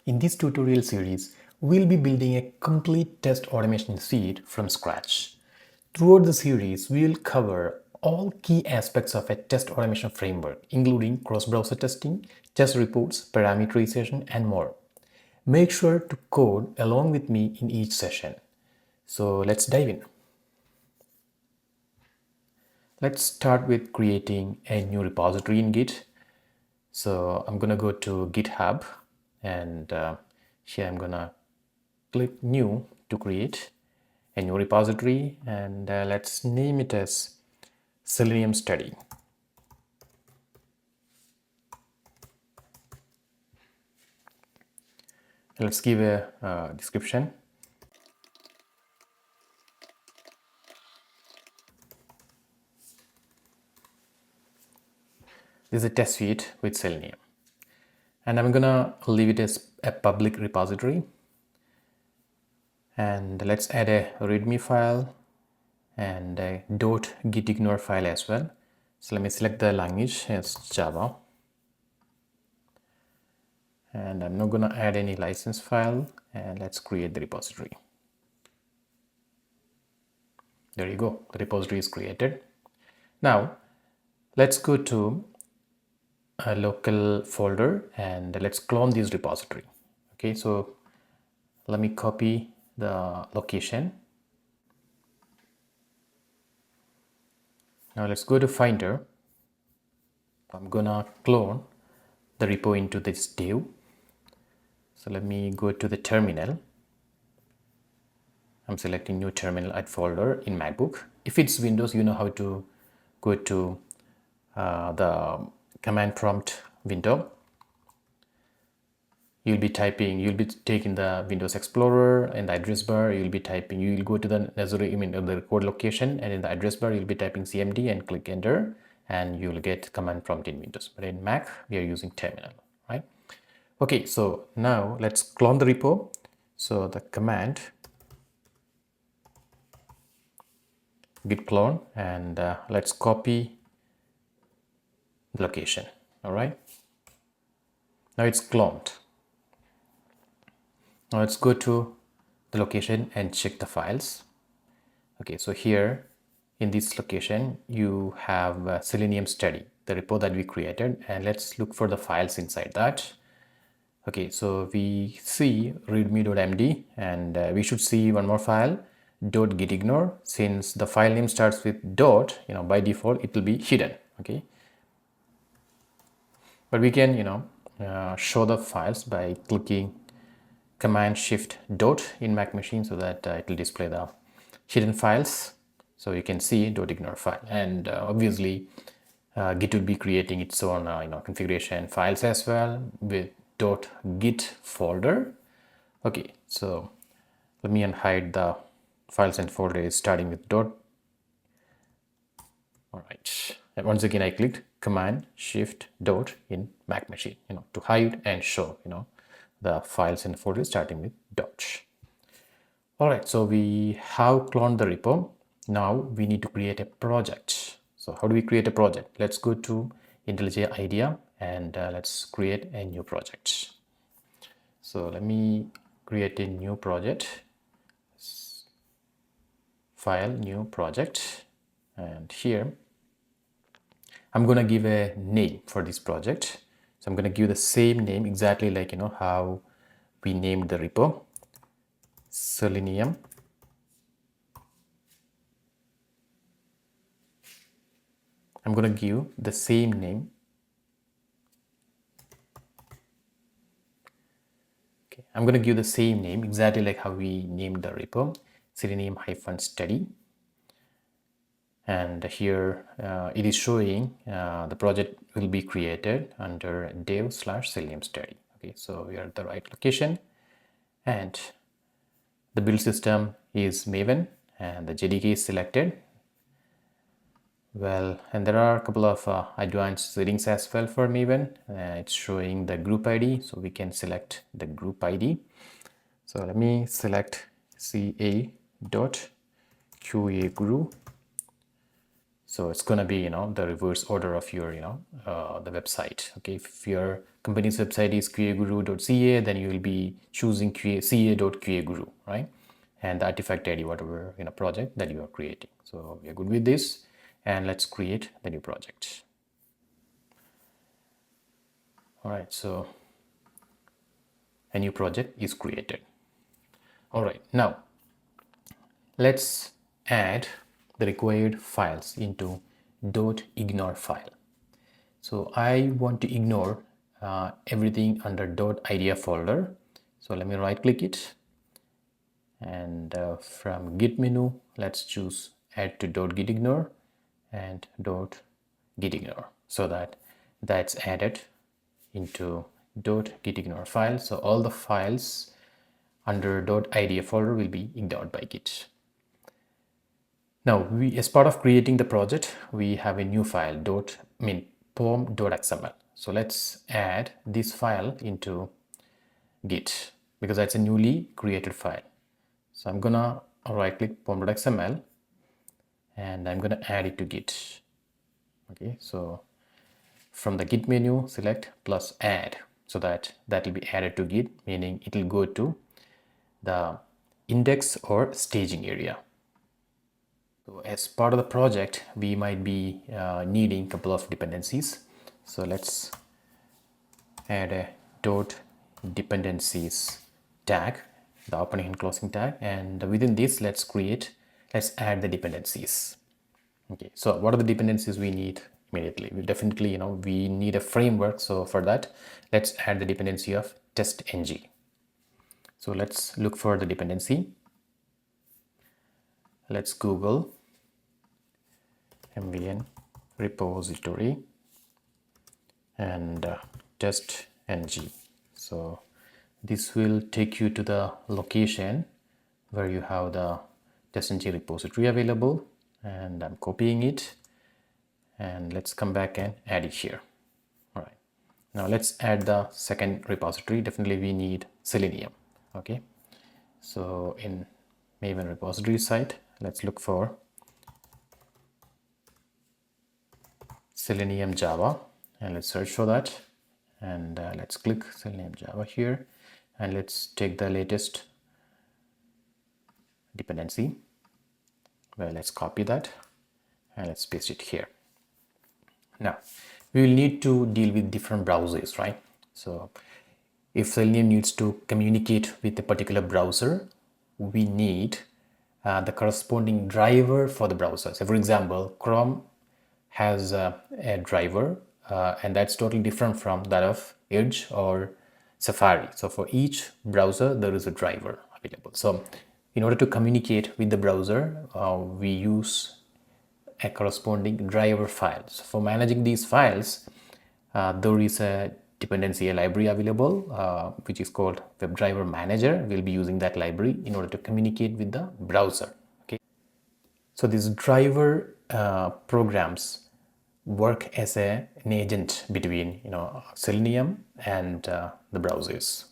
In this tutorial series, we'll be building a complete test automation suite from scratch. Throughout the series, we will cover all key aspects of a test automation framework, including cross-browser testing, test reports, parameterization, and more. Make sure to code along with me in each session. So let's dive in. Let's start with creating a new repository in Git. So I'm gonna go to GitHub, and here I'm gonna click new to create a new repository, and let's name it as Selenium Study. Let's give a description. This is a test suite with Selenium, and I'm gonna leave it as a public repository. And let's add a readme file and a .gitignore file as well. So let me select the language as Java, and I'm not gonna add any license file, and let's create the repository. There you go, the repository is created. Now let's go to a local folder and let's clone this repository. Okay, so let me copy the location. Now let's go to Finder. I'm gonna clone the repo into this div. So let me go to the terminal. I'm selecting new terminal at folder in MacBook. If it's Windows, you know how to go to the command prompt window. You'll be taking the Windows Explorer and the address bar. You'll go to the code location, and in the address bar, you'll be typing CMD and click enter, and you'll get command prompt in Windows. But in Mac, we are using terminal, right? Okay, so now let's clone the repo. So the command git clone, and let's copy the location. All right, now it's cloned. Now let's go to the location and check the files. Okay, so here in this location you have Selenium Study, the repo that we created, and let's look for the files inside that. Okay, so we see readme.md, and we should see one more file, .gitignore. Since the file name starts with dot, by default it will be hidden. Okay, but we can show the files by clicking Command Shift dot in Mac machine, so that it will display the hidden files. So you can see .ignore file, and obviously Git will be creating its own configuration files as well with .git folder. Okay, so let me unhide the files and folders starting with dot. All right, and once again I clicked Command Shift dot in Mac machine, to hide and show the files and folders starting with dot. All right, so we have cloned the repo. Now we need to create a project. So how do we create a project? Let's go to IntelliJ IDEA, and let's create a new project. So let me create a new project. File, new project, and here I'm gonna give a name for this project. So I'm gonna give the same name exactly like how we named the repo, Selenium. I'm gonna give the same name. Okay, I'm gonna give the same name exactly like how we named the repo, Selenium-study. And here it is showing the project will be created under dev/Selenium Study. Okay, so we are at the right location, and the build system is Maven, and the JDK is selected. Well, and there are a couple of advanced settings as well for Maven. It's showing the group ID, so we can select the group ID. So let me select ca.qa group. So it's going to be the reverse order of your the website. Okay, if your company's website is qaguru.ca, then you will be choosing ca.qaguru, right? And the artifact ID, whatever project that you are creating. So we are good with this, and let's create the new project. All right, so a new project is created. All right, now let's add the required files into .ignore file. So I want to ignore everything under .idea folder. So let me right click it, and from git menu, let's choose add to .gitignore and .gitignore, so that that's added into .gitignore file. So all the files under .idea folder will be ignored by Git. Now, as part of creating the project, we have a new file pom.xml. So let's add this file into Git because that's a newly created file. So I'm gonna right click pom.xml and I'm gonna add it to Git. Okay, so from the Git menu, select plus add, so that will be added to Git, meaning it will go to the index or staging area. So as part of the project, we might be needing a couple of dependencies. So let's add a .dependencies tag, the opening and closing tag, and within this, let's add the dependencies. Okay, so what are the dependencies we need immediately? We definitely, we need a framework. So for that, let's add the dependency of TestNG. So let's look for the dependency. Let's Google mvn repository and TestNG. So this will take you to the location where you have the TestNG repository available, and I'm copying it, and let's come back and add it here. All right, now let's add the second repository. Definitely we need Selenium. Okay, so in maven repository site, let's look for Selenium Java, and let's search for that, and let's click Selenium Java here, and let's take the latest dependency. Well, let's copy that and let's paste it here. Now we will need to deal with different browsers, right? So if Selenium needs to communicate with a particular browser, we need the corresponding driver for the browser. So for example, Chrome has a driver and that's totally different from that of Edge or Safari. So for each browser, there is a driver available. So in order to communicate with the browser, we use a corresponding driver files. For managing these files, there is a dependency library available, which is called WebDriver Manager. We'll be using that library in order to communicate with the browser. Okay, so these driver programs work as an agent between Selenium and the browsers.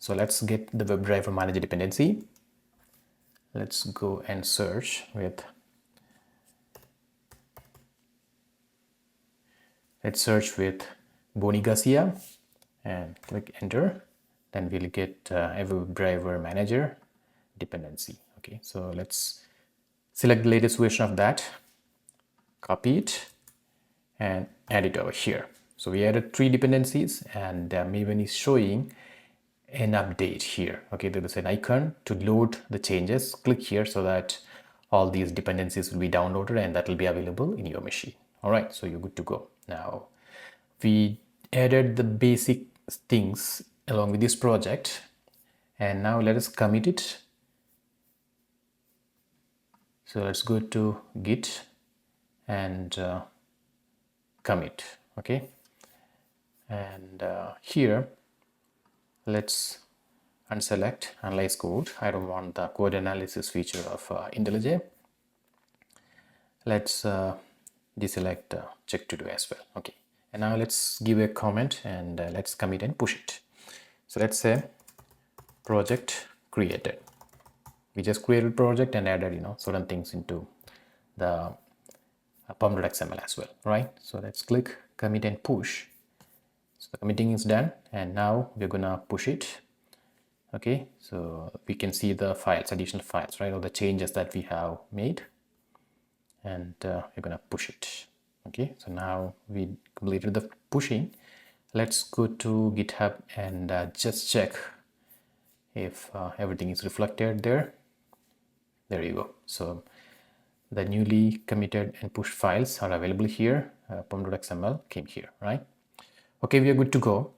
So let's get the WebDriver Manager dependency. Let's go and search with Boni Garcia and click enter. Then we'll get a WebDriver Manager dependency. Okay, so let's select the latest version of that, copy it, and add it over here. So we added 3 dependencies, and Maven is showing an update here. Okay, there is an icon to load the changes. Click here so that all these dependencies will be downloaded and that will be available in your machine. All right, so you're good to go. Now we added the basic things along with this project, and now let us commit it. So let's go to Git and commit. Okay, and here let's unselect analyze code. I don't want the code analysis feature of IntelliJ. Let's deselect check to do as well. Okay, and now let's give a comment and let's commit and push it. So let's say project created. We just created project and added certain things into the pom.xml as well, right? So let's click commit and push, So the committing is done, and now we're gonna push it. Okay, so we can see the files, additional files, right, or the changes that we have made, and we're gonna push it. Okay, so now we completed the pushing. Let's go to GitHub and just check if everything is reflected there. There you go. So the newly committed and pushed files are available here. pom.xml came here, right? Okay, we are good to go.